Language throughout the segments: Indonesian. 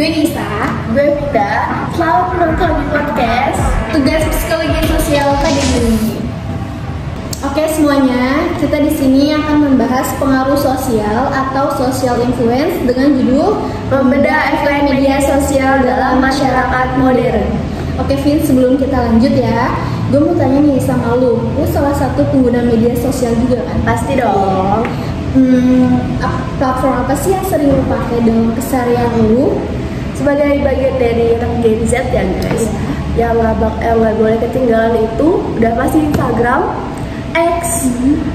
Gue Nisa. Gue Vida. Selamat menonton di podcast Tugas Psikologi Sosial Akademi. Oke semuanya, kita di sini akan membahas pengaruh sosial atau social influence dengan judul Membedah Efek Media Sosial dalam Masyarakat Modern. Oke Vin, sebelum kita lanjut ya, gue mau tanya nih sama lu salah satu pengguna media sosial juga kan? Pasti dong. Platform apa sih yang sering lu pakai dalam keseharian lu? Sebagai bagian dari anak Gen Z ya guys, yang nggak boleh ketinggalan itu udah pasti Instagram, X,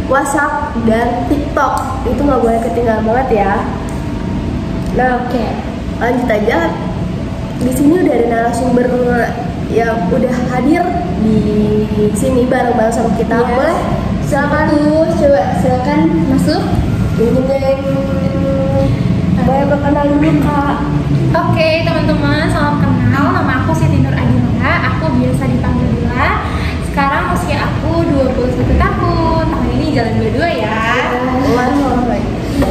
WhatsApp, dan TikTok. Itu nggak boleh ketinggalan banget ya. Nah, Oke. lanjut aja. Di sini udah ada narasumber yang udah hadir di sini bareng-bareng sama kita. Yes. Boleh? Silakan. Coba silakan masuk. Boleh berkenalan dulu Kak. Oke teman-teman, salam kenal. Nama aku Siti Nur Adinora. Aku biasa dipanggil Dila. Sekarang usia aku 21 tahun. Tahun ini jalan 22 ya.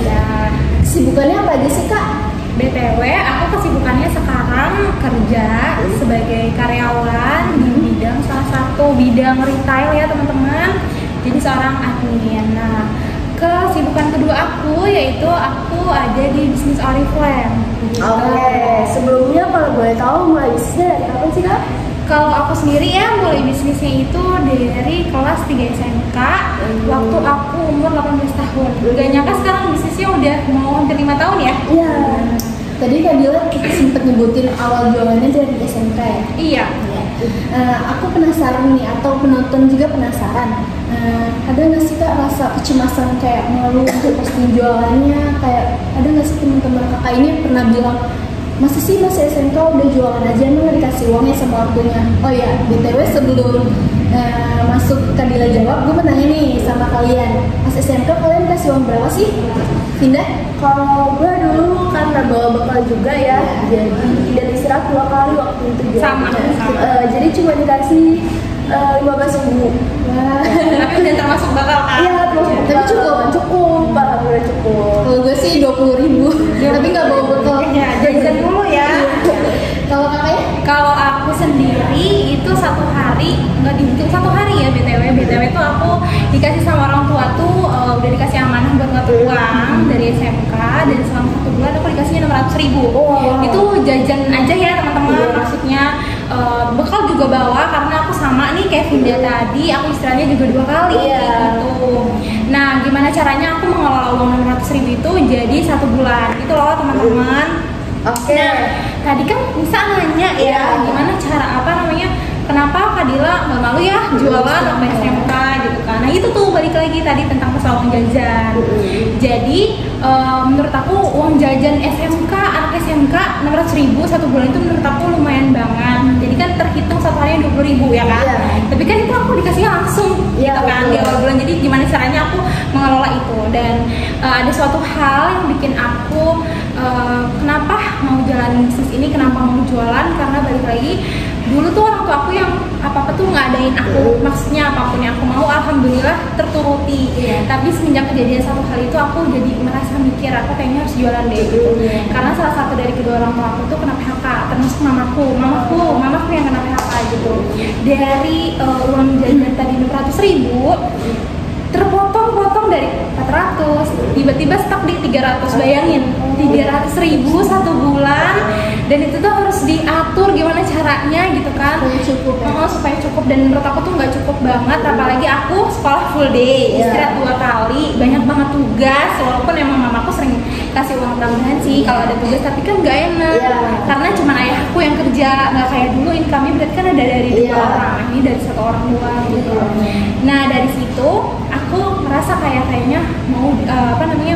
Ya. Kesibukannya apa aja sih Kak? BTW, aku kesibukannya sekarang kerja sebagai karyawan di bidang salah satu bidang retail ya teman-teman. Jadi seorang admin. Nah, kesibukan kedua aku yaitu aku ada di bisnis Oriflame. Oke, sebelumnya kalau boleh tahu mulai bisnisnya dari kapan sih Kak? Kalau aku sendiri ya mulai bisnisnya itu dari kelas 3 SMK waktu aku umur 18 tahun. Gak nyangka sekarang bisnisnya udah mau hampir 5 tahun ya. Iya. Tadi Kak Dila sempat nyebutin awal jualannya dari SMK ya? Iya. Aku penasaran nih, atau penonton juga penasaran. Ada nggak sih Kak rasa kecemasan kayak malu untuk posting jualannya? Kayak ada nggak sih teman-teman kakak ini pernah bilang, masa sih masih SMK udah jualan aja, emang nggak dikasih uangnya sama waktunya? Oh ya, BTW sebelum masuk Kak Dila jawab, gue mau nanya nih sama kalian, pas SMK kalian kasih uang berapa sih? Pindah? Kalau gue dulu karena bawa bekal juga ya, jadi dan istirahat 2 kali waktu itu juga. Sama. Jadi cuma dikasih 15.000. Wah. Tapi udah termasuk bakal kan? Iya, Tapi cukup, alhamdulillah cukup. Kalau gue sih 20.000, tapi nggak bawa bekal. Ya, jajan dulu ya. Kalau kakaknya? Kalau aku sendiri itu satu hari, nggak dihitung satu hari ya BTW itu aku dikasih sama orang tua tuh udah dikasih amanah buat ngatur uang dari SMK, dan selama 1 bulan aku dikasihnya 600.000. Itu jajan aja ya teman-teman, maksudnya bekal juga bawa karena aku sama nih kayak Vinda tadi, aku istilahnya juga 2 kali gitu. Nah gimana caranya aku mengelola uang 600.000 itu jadi 1 bulan gitu loh teman-teman. Oke. Nah, tadi kan bisa nanya ya, gimana cara kenapa Kak Dila nggak malu ya jualan sampai SMK gitu kan? Nah itu tuh balik lagi tadi tentang masalah uang jajan. Jadi menurut aku uang jajan SMK, anak SMK 600.000 1 bulan itu menurut aku lumayan banget. Jadi kan terhitung satu harinya 20.000 ya kan? Tapi kan itu aku dikasihnya langsung gitu kan di awal bulan. Jadi gimana caranya aku mengelola itu, dan ada suatu hal yang bikin aku kenapa mau jalanin bisnis ini, kenapa mau jualan, karena balik lagi dulu tuh orang tua aku yang apa-apa tuh ngadain aku, maksudnya apapun yang aku mau alhamdulillah terturuti. Tapi semenjak kejadian satu hal itu aku jadi merasa mikir aku kayaknya harus jualan deh gitu. Karena salah satu dari kedua orang tua aku tuh kena PHK, termasuk mamaku yang kena PHK gitu. Dari uang jajan tadi 600.000 terpotong dari 400, tiba-tiba stuck di 300. Bayangin 300.000 1 bulan, dan itu tuh harus diatur gimana caranya gitu kan supaya cukup. Dan menurut aku tuh nggak cukup banget, apalagi aku sekolah full day, istirahat 2 kali, banyak banget tugas. Walaupun emang mamaku sering kasih uang tambahan sih kalau ada tugas, tapi kan nggak enak karena cuma ayahku yang kerja, nggak kayak dulu income-nya berarti kan ada dari 2 orang, ini dari 1 orang doang gitu. Nah dari situ aku merasa kayaknya mau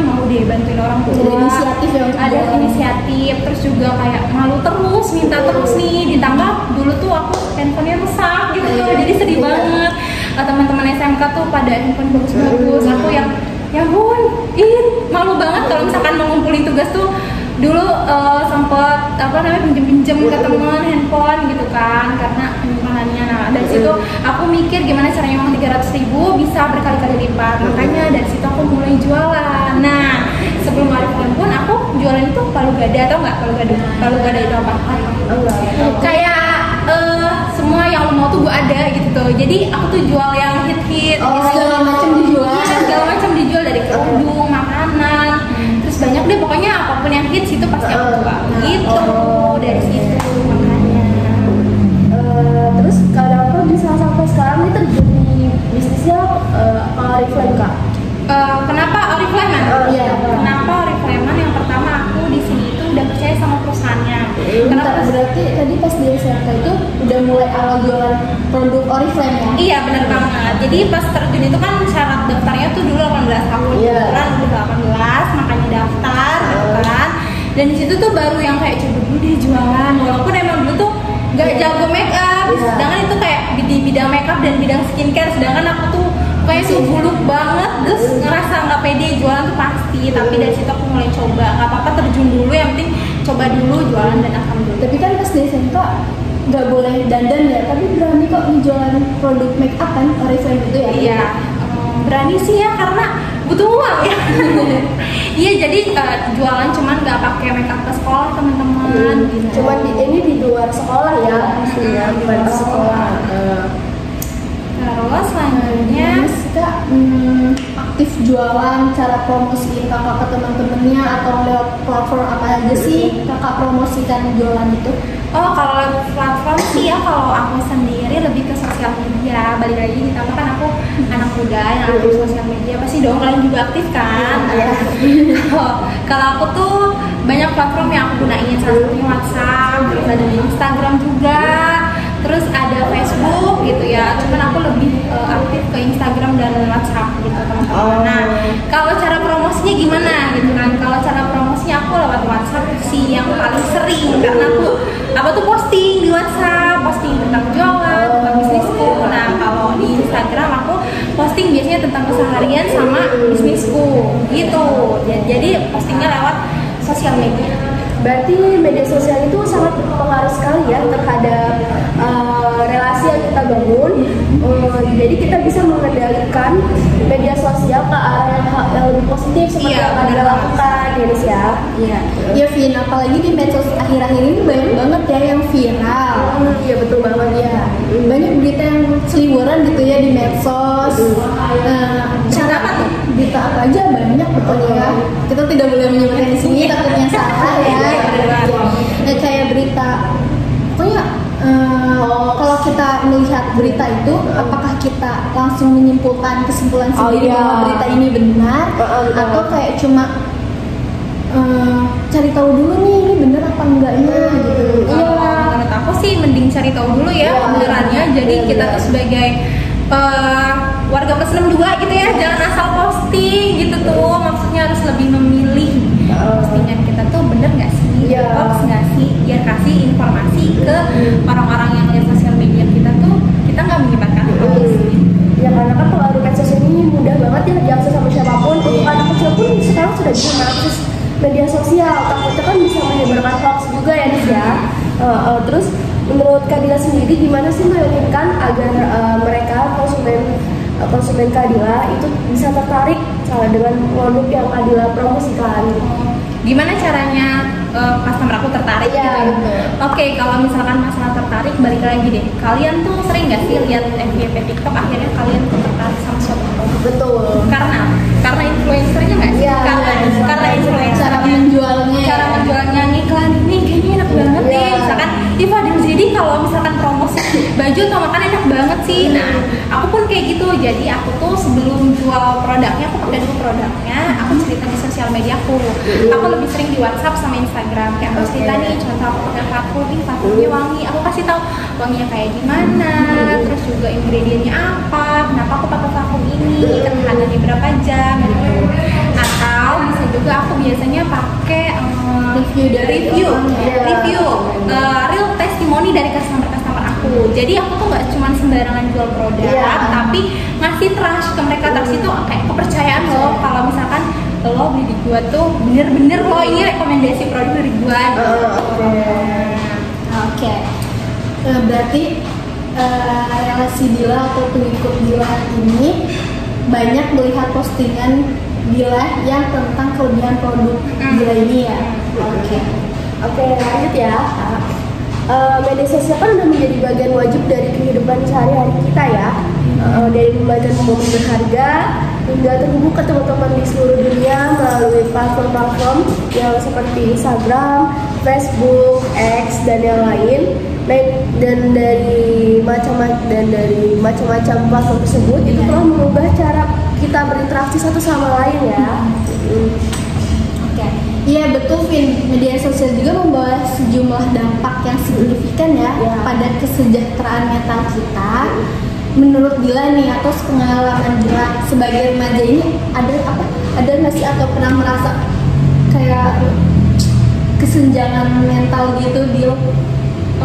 mau deh bantuin orang tua. Ada inisiatif, terus juga kayak malu terus, minta terus nih, ditambah dulu tuh aku handphonenya rusak gitu, jadi sedih banget. Teman-teman SMK tuh pada handphone bagus-bagus, aku yang ya ampun, malu banget kalau misalkan mau ngumpulin tugas tuh. Dulu sempet pinjem ke temen handphone gitu kan, karena penyimpanannya. Nah dari situ aku mikir gimana caranya uang 300.000 bisa berkali-kali lipat, makanya dari situ aku mulai jualan. Nah sebelum Oriflame pun aku jualan itu palu gada, atau nggak palu gada? Palu gada itu apa? Kayak semua yang lo mau tuh gue ada gitu tuh. Jadi aku tuh jual yang hit-hit. Segala macam dijual. Iya, segala macam dijual, dari kerudung, makanan, terus banyak deh pokoknya apapun yang hits itu pasti aku jual gitu. Dari situ makanya. Terus kalau aku bisa sampai sekarang ini terjun di bisnisnya Oriflame Kak. Kenapa Oriflame? Iya. Kenapa Oriflame? Yang pertama aku di sini itu udah percaya sama perusahaannya. Kenapa? Berarti tadi pas di SMK itu udah mulai awal jualan produk Oriflame ya? Iya benar banget. Jadi pas terjun itu kan syarat daftarnya tuh dulu 18 tahun. Kebetulan udah 18 makanya daftar gitu kan. Dan di situ tuh baru yang kayak coba dulu deh jualan. Walaupun emang dulu tuh gak jago make up. Sedangkan itu kayak di bidang make up dan bidang skincare. Sedangkan aku tuh kayak buluk banget, terus ngerasa nggak pede jualan tuh pasti. Tapi dari situ aku mulai coba. Nggak apa-apa terjun dulu, yang penting coba dulu jualan dan alhamdulillah. Tapi kan pas di SMK nggak boleh dandan ya, tapi berani kok jualan produk make up kan Oriflame itu ya? Iya, berani sih ya karena butuh uang ya. Iya, jadi jualan cuman nggak pakai make up ke sekolah teman-teman. Gitu. Cuman ini di luar sekolah ya, pastinya di luar sekolah. Terus selanjutnya Kak aktif jualan, cara promosiin kakak ke teman-temannya atau lewat platform apa aja sih kakak promosikan jualan itu? oh kalau lewat platform sih ya, kalau aku sendiri lebih ke sosial media. Balik lagi ditambah kan aku anak muda yang aktif sosial media, pasti dong kalian juga aktif kan? Kalau aku tuh banyak platform yang aku gunain, salah satunya WhatsApp, terus ada Instagram juga, terus ada Facebook gitu ya. Cuman aku lebih aktif ke Instagram dan WhatsApp gitu teman-teman. Nah, kalau cara promosinya gimana gitu kan? Kalau cara promosinya aku lewat WhatsApp sih yang paling sering, karena aku tuh posting di WhatsApp, posting tentang jualan, tentang bisnisku. Nah, kalau di Instagram aku posting biasanya tentang keseharian sama bisnisku gitu. Jadi postingnya lewat sosial media. Berarti media sosial itu sangat berpengaruh sekali ya terhadap relasi yang kita bangun. Jadi kita bisa mengendalikan media sosial ke arah yang lebih positif seperti yang kita lakukan ya Nis ya. Iya. Ya Vin, apalagi di medsos akhir-akhir ini banyak banget ya yang viral. Iya betul banget ya. Banyak berita yang seliweran gitu ya di medsos. Cara apa tuh? Berita apa aja banyak betul ya. Kita tidak boleh menyebutkan di sini takutnya salah ya. Kayak berita, pokoknya kalau kita melihat berita itu, apakah kita langsung menyimpulkan kesimpulan sendiri bahwa berita ini benar, atau kayak cuma cari tahu dulu nih ini benar apa enggaknya gitu. Iya, menurut aku sih mending cari tahu dulu ya kebenarannya. Jadi kita tuh sebagai warga plus 62 gitu ya, jangan asal posting gitu tuh. Maksudnya harus lebih memilih postingan kita tuh bener nggak sih, hoax nggak sih, biar kasih informasi ke orang-orang yang lihat sosial media kita tuh kita nggak menyebarkan hoax. Ya karena kan pengaruh medsos ini mudah banget ya diakses sama siapapun. Untuk anak kecil pun sekarang sudah bisa mengakses media sosial. Takutnya kan bisa menyebarkan hoax juga ya Nis ya. Terus menurut Kadila sendiri gimana sih meyakinkan agar mereka konsumen Kadila itu bisa tertarik dengan produk yang Kadila promosikan? Gimana caranya customer aku tertarik ya, gitu? Oke, kalau misalkan masalah tertarik, balik lagi deh. Kalian tuh sering nggak sih lihat FYP TikTok akhirnya kalian tuh tertarik sama suatu produk? Betul. Karena influencernya nggak sih? Ya, karena influencer. Cara menjualnya. Cara menjualnya iklan ini kayaknya enak banget deh. Misalkan Tifa dan jadi kalau misalkan promosi baju atau makan enak banget sih. Nah, aku pun kayak gitu. Jadi aku tuh sebelum jual produknya, aku pakai dulu produknya. Aku cerita di sosial media aku. Aku lebih sering di WhatsApp sama Instagram. Kayak aku cerita nih, contoh aku pakai parfum, ini parfumnya wangi. Aku kasih tahu wanginya kayak gimana, terus juga ingredientnya apa, kenapa aku pakai parfum ini, ketahanannya berapa jam gitu. Atau bisa juga aku biasanya pakai review real testimoni dari customer aku. Jadi aku tuh nggak cuma sembarangan jual produk, tapi ngasih trust ke mereka. Trust itu kayak kepercayaan loh. Kalau misalkan lo beli di gua tuh bener-bener lo ini rekomendasi produk dari gua. Oke. Berarti relasi Dila atau pengikut Dila ini banyak melihat postingan Dila yang tentang kelebihan produk Dila ini ya. Oke, lanjut ya. Media sosial kan udah menjadi bagian wajib dari kehidupan sehari-hari kita ya. Dari membagikan momen berharga hingga terhubung ke teman-teman di seluruh dunia melalui platform-platform yang seperti Instagram, Facebook, X dan yang lain. Dan dari macam-macam platform tersebut itu telah mengubah cara kita berinteraksi satu sama lain ya. Iya betul, Vin. Media sosial juga membawa sejumlah dampak yang signifikan ya pada kesejahteraan mental kita. Menurut Dila nih, atau pengalaman Dila sebagai remaja ini ada nggak sih atau pernah merasa kayak kesenjangan mental gitu, Dila?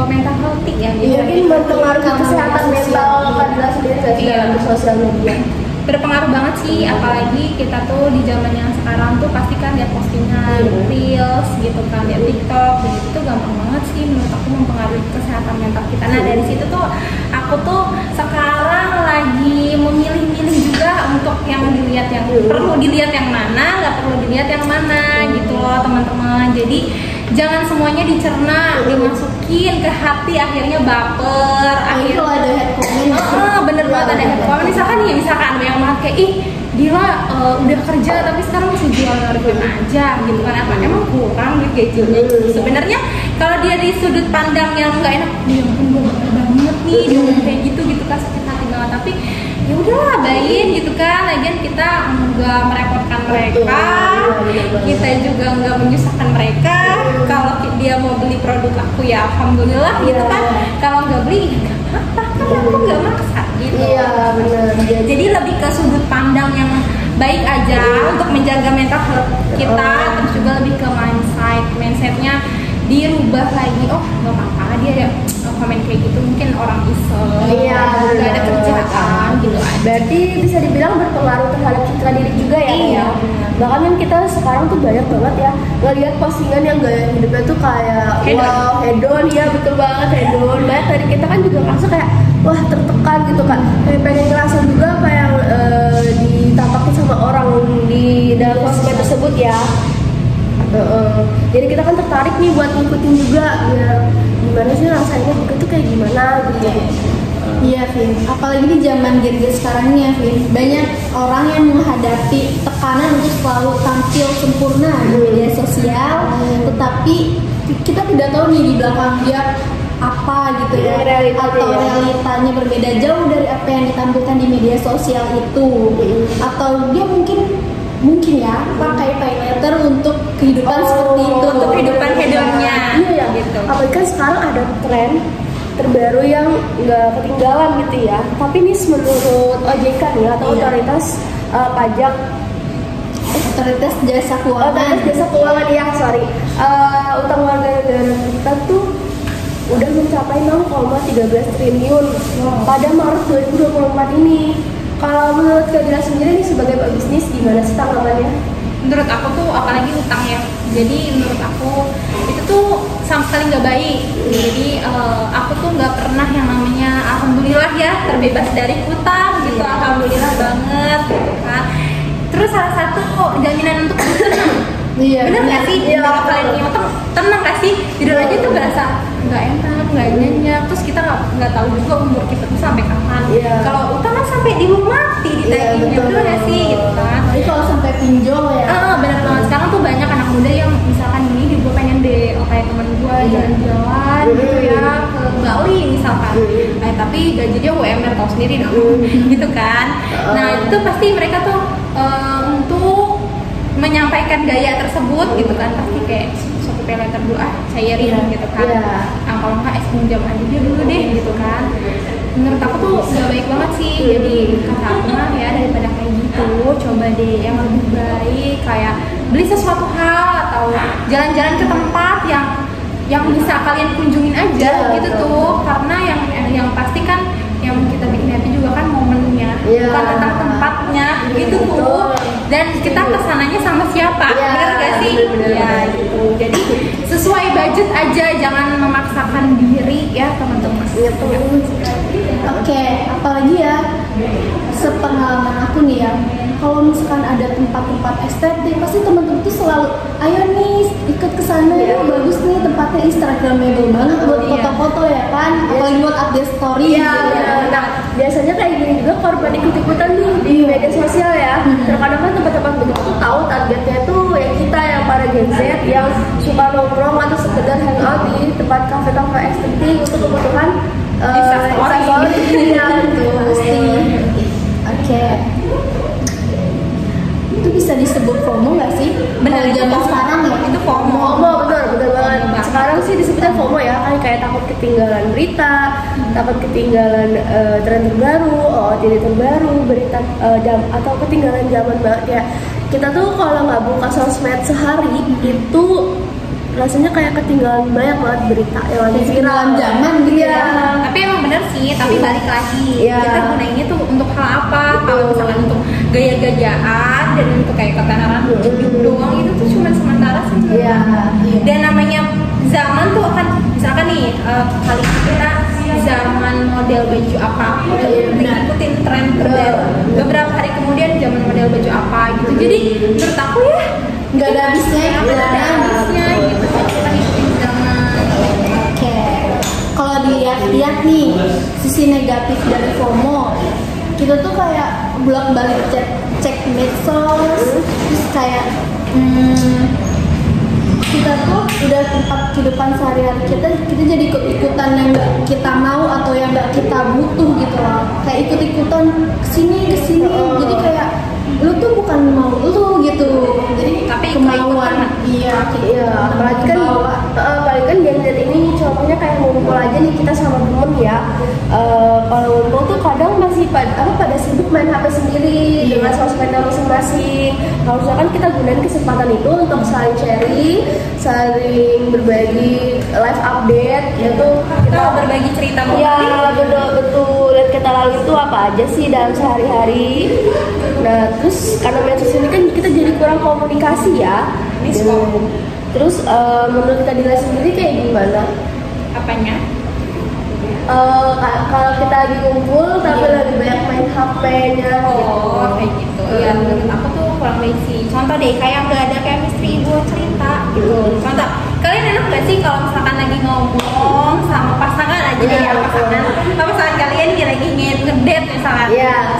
Oh, mental healthy ya? Mungkin mempengaruhi kesehatan mental Dila sendiri nggak sih dalam sosial media? Berpengaruh banget sih, apalagi kita tuh di zaman yang sekarang tuh pasti kan lihat postingan, reels gitu kan, lihat TikTok, dan itu tuh gampang banget sih menurut aku mempengaruhi kesehatan mental kita. Nah dari situ tuh aku tuh sekarang lagi memilih-milih juga untuk yang dilihat, yang perlu dilihat yang mana, nggak perlu dilihat yang mana gitu loh teman-teman. Jadi jangan semuanya dicerna, dimasukin ke hati, akhirnya baper. Akhirnya ada head comment. Bener banget ada head comment. Misalkan ada yang pakai, ih Dila udah kerja tapi sekarang masih jual harga aja gitu kan, apa emang kurang duit gajinya? Sebenarnya kalau dia di sudut pandang yang nggak enak, dia mungkin gue bakal banget nih, dia ngomong kayak gitu kan, sakit hati banget. Tapi ya udahlah, bayin gitu kan, lagian kita nggak merepotkan mereka, kita juga nggak menyusahkan mereka. Kalau dia mau beli produk aku ya alhamdulillah gitu kan, kalau nggak beli ya nggak apa-apa kan, aku nggak maksa gitu. Iya benar. Jadi lebih ke sudut pandang yang baik aja untuk menjaga mental health kita, terus juga lebih ke mindsetnya dirubah lagi. Oh nggak apa-apa dia ya komen kayak gitu, mungkin orang iseng, nggak ada kerjaan gitu aja. Berarti bisa dibilang berpengaruh terhadap citra diri juga ya. Iya. Bahkan kan kita sekarang tuh banyak banget ya ngeliat postingan yang gaya hidupnya tuh kayak wow, hedon ya, betul banget hedon. Banyak dari kita kan juga merasa kayak wah tertekan gitu kan, kayak pengen ngerasa juga apa yang ditampakin sama orang di dalam postingan tersebut ya. Jadi kita kan tertarik nih buat ngikutin juga ya, gimana sih rasanya juga tuh kayak gimana gitu. Iya, Vin. Apalagi di zaman Gen Z sekarang ini ya, Vin. Banyak orang yang menghadapi tekanan untuk selalu tampil sempurna di media sosial, tetapi kita tidak tahu nih di belakang dia apa gitu ya, atau realitanya berbeda jauh dari apa yang ditampilkan di media sosial itu, atau dia mungkin ya pakai pay letter untuk kehidupan seperti itu, untuk kehidupan hedonnya. Iya gitu. Apalagi kan sekarang ada tren terbaru yang nggak ketinggalan gitu ya. Tapi ini menurut OJK nih, atau otoritas pajak, otoritas jasa keuangan. Utang warga negara kita tuh udah mencapai 6,13 triliun pada Maret 2024 ini. Kalau menurut Kak Dila sendiri nih sebagai pebisnis, gimana sih tanggapannya? Menurut aku tuh apalagi utang ya, jadi menurut aku itu tuh sama sekali nggak baik. Jadi aku tuh nggak pernah yang namanya alhamdulillah ya terbebas dari hutang gitu, alhamdulillah banget gitu kan. Terus salah satu jaminan untuk tenang, bener nggak sih? Kalau kalian utang tenang nggak sih? Tidur aja tuh berasa nggak enak, nggak nyenyak. Terus kita nggak tahu juga umur kita tuh sampai kapan. Kalau utang kan sampai di rumah mati ditagihnya, bener nggak sih? Gitu kan. Jadi kalau sampai pinjol ya. Bener banget. Sekarang tuh banyak anak muda yang misalkan ini gue pengen deh kayak temen gue jalan-jalan gitu ya ke Bali misalkan. Tapi gajinya UMR tau sendiri dong, gitu kan. Nah itu pasti mereka tuh untuk menyampaikan gaya tersebut gitu kan, pasti kayak suatu pay letter dulu cairin gitu kan. Nah kalau nggak pinjam aja dia dulu deh gitu kan. Menurut aku tuh gak baik banget sih. Jadi kata aku mah ya, daripada kayak gitu coba deh yang lebih baik, kayak beli sesuatu hal atau jalan-jalan ke tempat yang bisa kalian kunjungin aja gitu tuh. Karena yang pasti kan yang kita bikin happy juga kan momennya, bukan tentang tempatnya gitu tuh. Dan kita kesananya sama siapa, bener gak sih? Ya gitu. Jadi sesuai budget aja, jangan memaksakan diri ya teman-teman. Oke, apalagi ya sepengalaman aku nih ya, kalau misalkan ada tempat-tempat estetik pasti teman-teman tuh selalu ayo nih ikut ke sana ya, bagus nih tempatnya, instagramable banget buat foto-foto ya kan, apalagi buat update story. Iya, nah biasanya kayak gini juga korban ikut-ikutan nih di media sosial ya. Terkadang kan tempat-tempat begitu tuh tahu targetnya tuh ya kita yang para Gen Z yang suka nongkrong atau sekedar hangout di tempat kafe-kafe estetik untuk kebutuhan instastory. Iya, betul. Pasti. Oke. Itu bisa disebut FOMO nggak sih? Benar, itu zaman FOMO. sekarang ya. Itu FOMO. FOMO betul banget. Sekarang sih disebutnya FOMO ya, kan kayak takut ketinggalan berita, takut ketinggalan tren terbaru, OOTD terbaru, berita atau ketinggalan zaman banget ya. Kita tuh kalau nggak buka sosmed sehari itu rasanya kayak ketinggalan banyak banget berita yang lagi viral. Ketinggalan zaman gitu ya. Tapi emang bener sih, tapi balik lagi kita gunainnya tuh untuk hal apa? Kalau misalkan untuk gaya-gayaan dan untuk kayak ketenaran doang itu tuh cuma sementara sih. Iya. Dan namanya zaman tuh akan misalkan nih kali kita zaman model baju apa, ngikutin tren terbaru. Beberapa hari kemudian zaman model baju apa gitu. Jadi menurut aku ya Nggak ada habisnya. nggak ada habisnya gitu. Kita ngikutin zaman. Oke. Kalau dilihat-lihat nih sisi negatif dari FOMO, kita tuh kayak bolak-balik cek medsos, terus kayak kita tuh udah tempat kehidupan sehari-hari kita jadi ikut-ikutan yang nggak kita mau atau yang nggak kita butuh gitu loh, kayak ikut-ikutan kesini jadi kayak lu tuh bukan mau lu gitu, jadi Tapi kemauan Iya, apalagi kan Gen Z ini contohnya kayak ngumpul aja nih kita sama temen ya. Kalau ngumpul tuh kadang masih pada sibuk main HP sendiri dengan sosmednya masing-masing. Kalau misalkan kita gunain kesempatan itu untuk saling sharing, saling berbagi live update, yaitu Kita berbagi cerita ya betul lihat kita lalu itu apa aja sih dalam sehari-hari. Nah terus karena medsos ini kan kita jadi kurang komunikasi ya. Terus menurut Kak Dila sendiri kayak gimana? apanya? Kalau kita lagi ngumpul tapi lebih banyak main HP-nya Oh, kayak gitu. Ya, menurut aku tuh kurang basic. Contoh deh, kayak nggak ada chemistry buat cerita gitu. Contoh, kalian enak nggak sih kalau misalkan lagi ngomong sama pasangan aja deh ya, pasangan kalian nih lagi ngedate misalkan.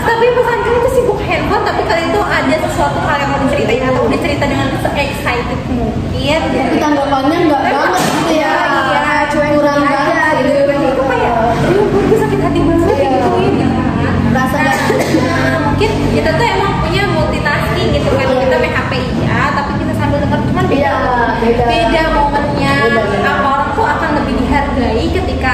Tapi pasangan kalian tuh sibuk handphone, tapi kalian tuh ada sesuatu hal yang mau diceritain atau udah cerita dengan excited mungkin. tanggapannya nggak banget gitu ya. Iya, Kurang banget gitu. Itu kayak, gue sakit hati banget gitu ya. Rasa nggak Mungkin kita tuh emang punya multitasking gitu kan, kita main HP iya, tapi kita sambil denger, cuman beda momennya. Apa orang tuh akan lebih dihargai ketika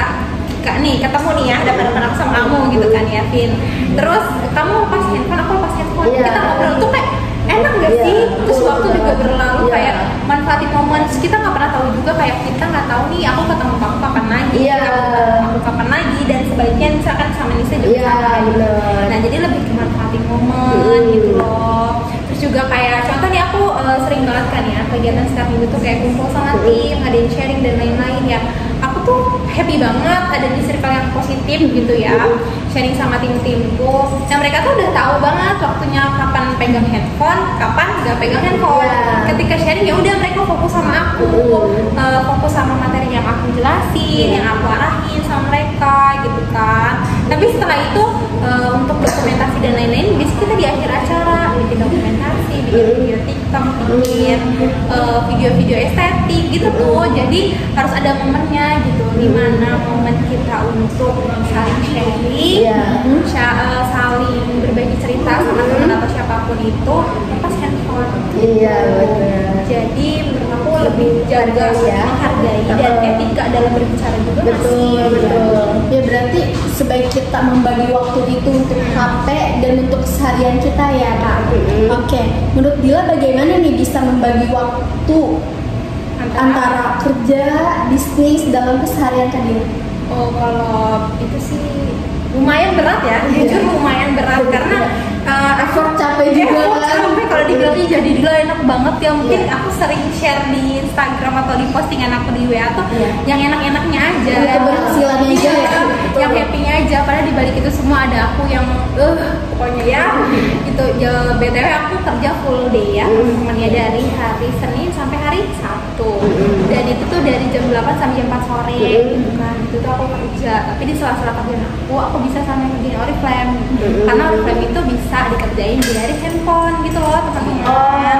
nih ketemu nih ya, ada pada sama kamu gitu kan ya, Vin. Terus kamu lepas handphone, aku lepas handphone, kita ngobrol tuh kayak enak gak sih? Terus waktu juga berlalu kayak manfaatin momen. Kita nggak pernah tahu juga, kayak kita nggak tahu nih aku ketemu kamu kapan lagi, aku kapan lagi, dan sebaliknya misalkan sama Nisa juga sama. Nah jadi lebih ke manfaatin momen gitu loh. Terus juga kayak contoh nih aku sering banget kan ya kegiatan setiap minggu tuh kayak kumpul sama tim, ngadain sharing dan lain-lain ya. Aku tuh happy banget ada di circle yang positif gitu ya, sharing sama tim-timku. Nah mereka tuh udah tahu banget waktunya kapan pegang handphone, kapan nggak pegang handphone. Ketika sharing ya udah mereka fokus sama aku, fokus sama materi yang aku jelasin, yang aku arahin sama mereka gitu kan. Tapi setelah itu untuk dokumentasi dan lain-lain, biasanya kita di akhir acara bikin dokumentasi, bikin video TikTok, bikin video-video estetik gitu tuh. Jadi harus ada momennya gitu, dimana momen kita untuk saling sharing, saling berbagi cerita sama teman atau siapapun itu lepas handphone. Iya benar. Jadi menurut aku lebih jaga menghargai dan etika dalam berbicara juga. Betul. Ya berarti sebaik kita membagi waktu itu untuk HP dan untuk keseharian kita ya Kak. Oke. Menurut Dila bagaimana nih bisa membagi waktu antara kerja, bisnis dalam keseharian Kak Dila? Oh kalau itu sih lumayan berat ya, jujur lumayan berat karena effort capek juga kan. Sampai kalau dibilang "Ih, jadi dulu enak banget ya, mungkin aku sering share di Instagram atau di postingan aku di WA tuh yang enak-enaknya aja, keberhasilannya aja ya, yang happy-nya aja. Padahal di balik itu semua ada aku yang pokoknya ya itu BTW aku kerja full day ya teman-teman ya, dari hari Senin sampai hari Sabtu, dan itu tuh dari jam 8 sampai jam 4 sore gitu kan. Itu tuh aku kerja, tapi di sela-sela kerjaan aku bisa sampai kerjain Oriflame, karena Oriflame itu bisa dikerjain dari handphone gitu loh teman-teman.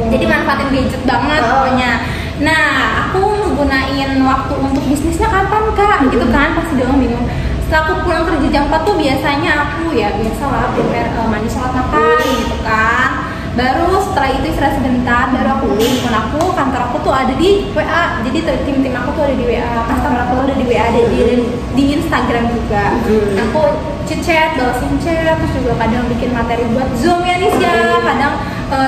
Jadi manfaatin gadget banget pokoknya. Nah, aku gunain waktu untuk bisnisnya kapan kak? Gitu kan, pasti dong bingung. Setelah aku pulang kerja jam 4 tuh biasanya aku ya biasalah prepare mandi, sholat, makan gitu kan. Baru setelah itu istirahat sebentar, baru aku buka handphone aku. Kantor aku tuh ada di WA, jadi tim aku tuh ada di WA, customer aku tuh ada di WA, ada di Instagram juga. Aku chat, balesin chat, terus juga kadang bikin materi buat Zoom ya nih ya. Kadang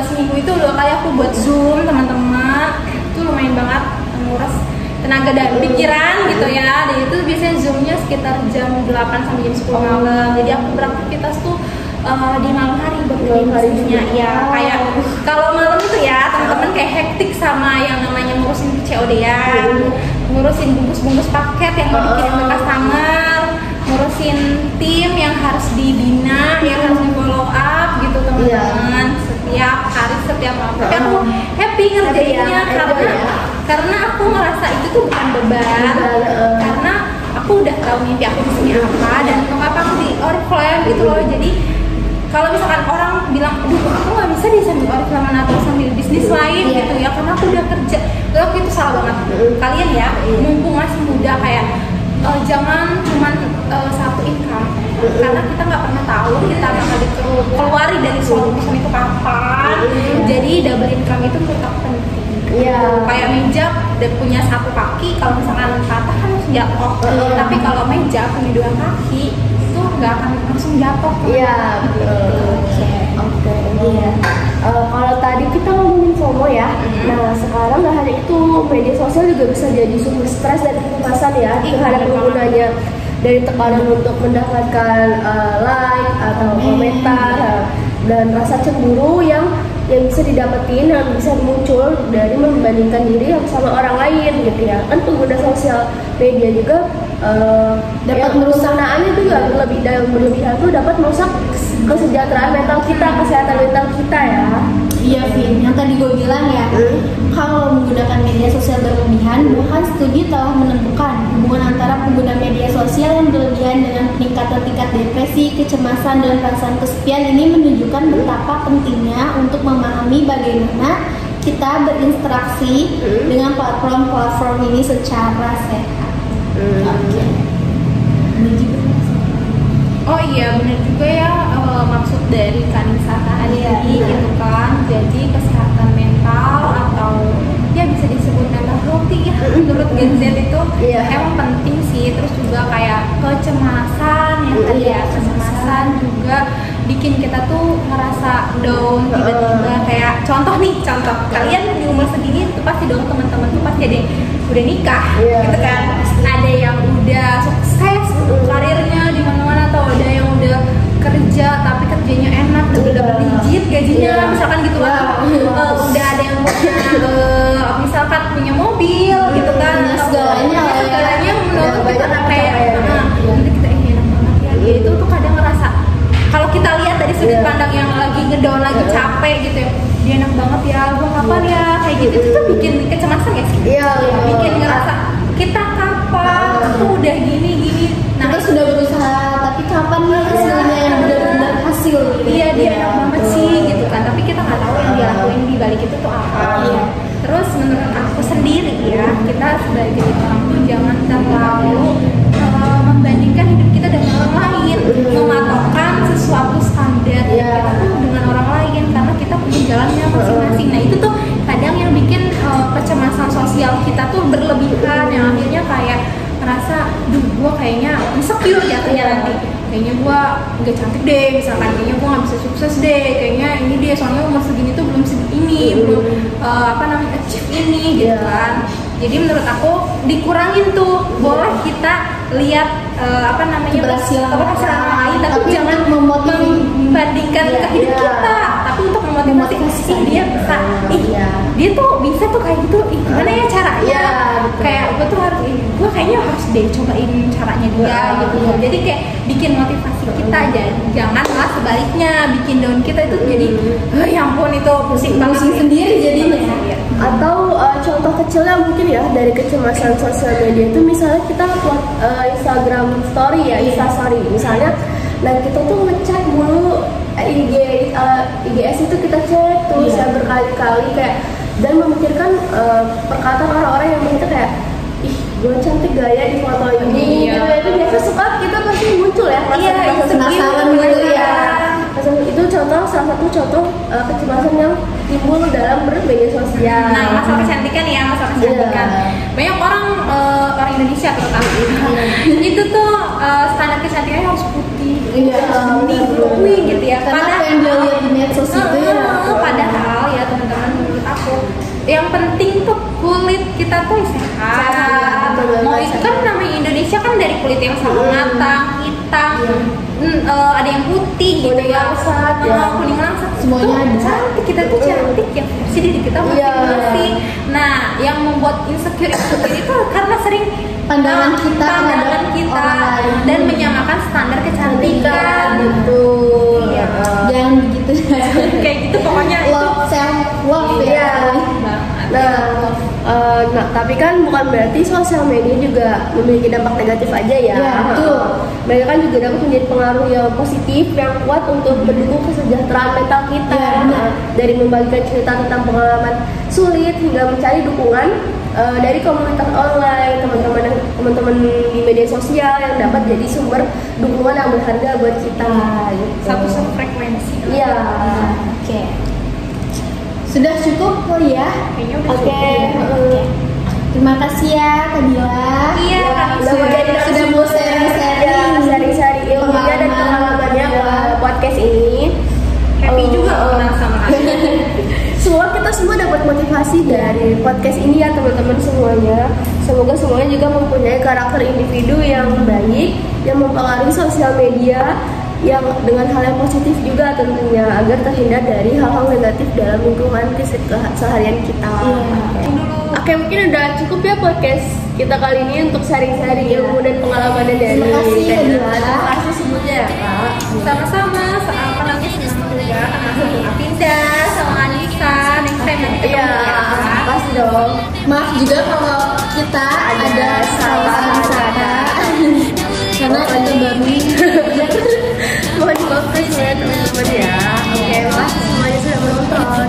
seminggu itu 2 kali aku buat Zoom teman-teman. Itu lumayan banget nguras tenaga dan pikiran gitu ya. Dan itu biasanya Zoomnya sekitar jam 8 sampai jam 10 malam. Jadi aku beraktivitas tuh di malam hari buat bisnisnya ya. Kayak kalau malam itu ya teman-teman kayak hektik sama yang namanya ngurusin COD ya, ngurusin bungkus-bungkus paket yang mau dikirim ke customer, ngurusin tim yang harus dibina, yang harus di follow up gitu teman-teman. Setiap hari, setiap malam. Tapi aku happy ngerjainnya karena aku ngerasa itu tuh bukan beban, karena aku udah tahu mimpi aku di sini apa dan untuk apa aku di Oriflame gitu loh. Jadi kalau misalkan orang bilang, aduh aku nggak bisa di sambil Oriflame atau sambil bisnis lain gitu ya, karena aku udah kerja, itu salah banget. Kalian ya, mumpung masih muda kayak jangan cuman satu income, karena kita nggak pernah tahu kita bakal dikeluari dari suatu perusahaan itu kapan. Jadi double income itu menurut aku penting. Kayak meja udah punya satu kaki, kalau misalkan patah kan harus jatuh. Tapi kalau meja punya 2 kaki itu nggak akan langsung jatuh. Iya betul. Oke. Iya. Kalau tadi kita ngomongin FOMO ya. Nah sekarang nggak hanya itu, media sosial juga bisa jadi sumber stres dan kecemasan ya terhadap penggunanya. Dari tekanan untuk mendapatkan like atau komentar dan rasa cemburu yang bisa didapetin, yang bisa muncul dari membandingkan diri sama orang lain gitu ya. Kan pengguna sosial media juga dapat merusaknya juga berlebihan tuh dapat merusak kesejahteraan mental kita, kesehatan mental kita ya. Iya Vin, yang tadi gue bilang ya, kalau menggunakan media sosial berlebihan, bahkan studi telah menemukan hubungan antara pengguna media sosial yang berlebihan dengan peningkatan tingkat depresi, kecemasan, dan perasaan kesepian. Ini menunjukkan betapa pentingnya untuk memahami bagaimana kita berinteraksi dengan platform-platform ini secara sehat. Oke. Oh iya benar juga ya, maksud dari Kanisa tadi gitu kan. Jadi kesehatan mental atau ya bisa disebut mental healthy ya menurut Gen Z itu emang penting sih. Terus juga kayak kecemasan yang tadi ya, kecemasan juga bikin kita tuh ngerasa down tiba-tiba. Kayak contoh kalian di umur segini tuh pasti dong teman-teman tuh pasti ada yang udah nikah gitu kan, ada yang udah sukses karirnya di mana-mana, atau ada yang udah kerja tapi kerjanya enak, udah double digit gajinya misalkan gitu kan. Udah ada yang punya misalkan punya mobil gitu kan, segalanya menurut kita kayak menurut kita ini enak banget ya. Itu tuh kadang ngerasa kalau kita lihat dari sudut pandang yang lagi ngedown, lagi capek gitu ya, dia enak banget ya, gua kapan ya kayak gitu. Itu tuh bikin kecemasan ya sih, bikin ngerasa kita kapan, aku udah gini. Nah kita sudah berusaha, tapi kapan nih hasilnya yang benar-benar hasil gitu. Iya dia enak banget sih gitu kan, tapi kita nggak tahu yang dia lakuin di balik itu tuh apa. Terus menurut aku sendiri ya, kita sebagai orang tuh jangan terlalu membandingkan hidup kita dengan orang lain, mematokkan sesuatu standar kita tuh dengan orang lain, karena kita punya jalannya masing-masing. Nah itu tuh kadang yang bikin kecemasan sosial kita tuh berlebihan, yang akhirnya kayak merasa, duh gue kayaknya insecure jatuhnya nanti, kayaknya gue gak cantik deh misalkan, kayaknya gue gak bisa sukses deh, kayaknya ini deh soalnya umur segini tuh belum segini, belum achieve ini gitu kan. Jadi menurut aku dikurangin tuh, boleh kita lihat keberhasilan orang lain, tapi jangan memotivasi membandingkan ke hidup kita, tapi untuk memotivasi dia bisa, dia tuh bisa tuh kayak gitu, gimana ya caranya? Kayak gue tuh harus gue kayaknya harus deh cobain caranya dia gitu. Jadi kayak bikin motivasi kita, jangan malah sebaliknya bikin down kita itu jadi ya ampun itu pusing sendiri jadinya. Atau contoh kecilnya mungkin ya dari kecemasan sosial media itu, misalnya kita buat Instagram story ya, Instastory misalnya, nah kita tuh ngecek mulu IGS itu kita cek terus ya berkali-kali kayak, dan memikirkan perkataan orang-orang yang mungkin kayak ih gue cantik gaya di foto ini gitu ya, itu biasa suka kita pasti muncul ya penasaran gitu ya. Itu salah satu contoh kecemasan yang timbul dalam bermedia sosial. Nah, masalah kecantikan ya, masalah kecantikan. Banyak orang Indonesia terutama itu tuh standar kecantikannya harus putih, glowing gitu ya. Karena apa yang dia lihat di medsos itu padahal ya teman-teman, menurut aku yang penting tuh kulit kita tuh sehat. Mau itu kan namanya Indonesia kan dari kulit yang sama matang, hitam, ada yang putih gitu ya, kuning langsat, semuanya ada. Cantik, kita tuh cantik ya, sih diri kita masing-masing. Nah, yang membuat insecure itu karena sering pandangan kita dan menyamakan standar kecantikan. Betul. Jangan begitu. Kayak gitu pokoknya. Love ya. Nah, tapi kan bukan berarti sosial media juga memiliki dampak negatif aja ya. Betul. Mereka kan juga dapat menjadi pengaruh yang positif yang kuat untuk mendukung kesejahteraan mental kita. Dari membagikan cerita tentang pengalaman sulit hingga mencari dukungan dari komunitas online, teman-teman di media sosial yang dapat jadi sumber dukungan yang berharga buat kita. Gitu. Satu frekuensi. Iya. Oke. Sudah cukup kali ya? Kayaknya udah cukup. Oke. Terima kasih ya Kak Dila. Iya, sudah mau sharing ilmunya dan pengalamannya ke podcast ini. Happy juga kenal sama kalian. Kita semua dapat motivasi dari podcast ini ya teman-teman semuanya. Semoga semuanya juga mempunyai karakter individu yang baik, yang mempengaruhi sosial media yang dengan hal yang positif juga tentunya, agar terhindar dari hal-hal negatif dalam lingkungan keseharian kita. Oke, mungkin udah cukup ya podcast kita kali ini untuk sharing-sharing ilmu dan pengalaman dari Terima kasih Terima kasih semuanya ya Kak. Sama-sama, apa namanya senang juga kenal Apinda sama Anissa. Next time nanti ketemu ya. Pasti dong. Maaf juga kalau kita ada salah kata karena kita baru mohon dimaafkan ya teman-teman ya. Oke, makasih semuanya sudah menonton.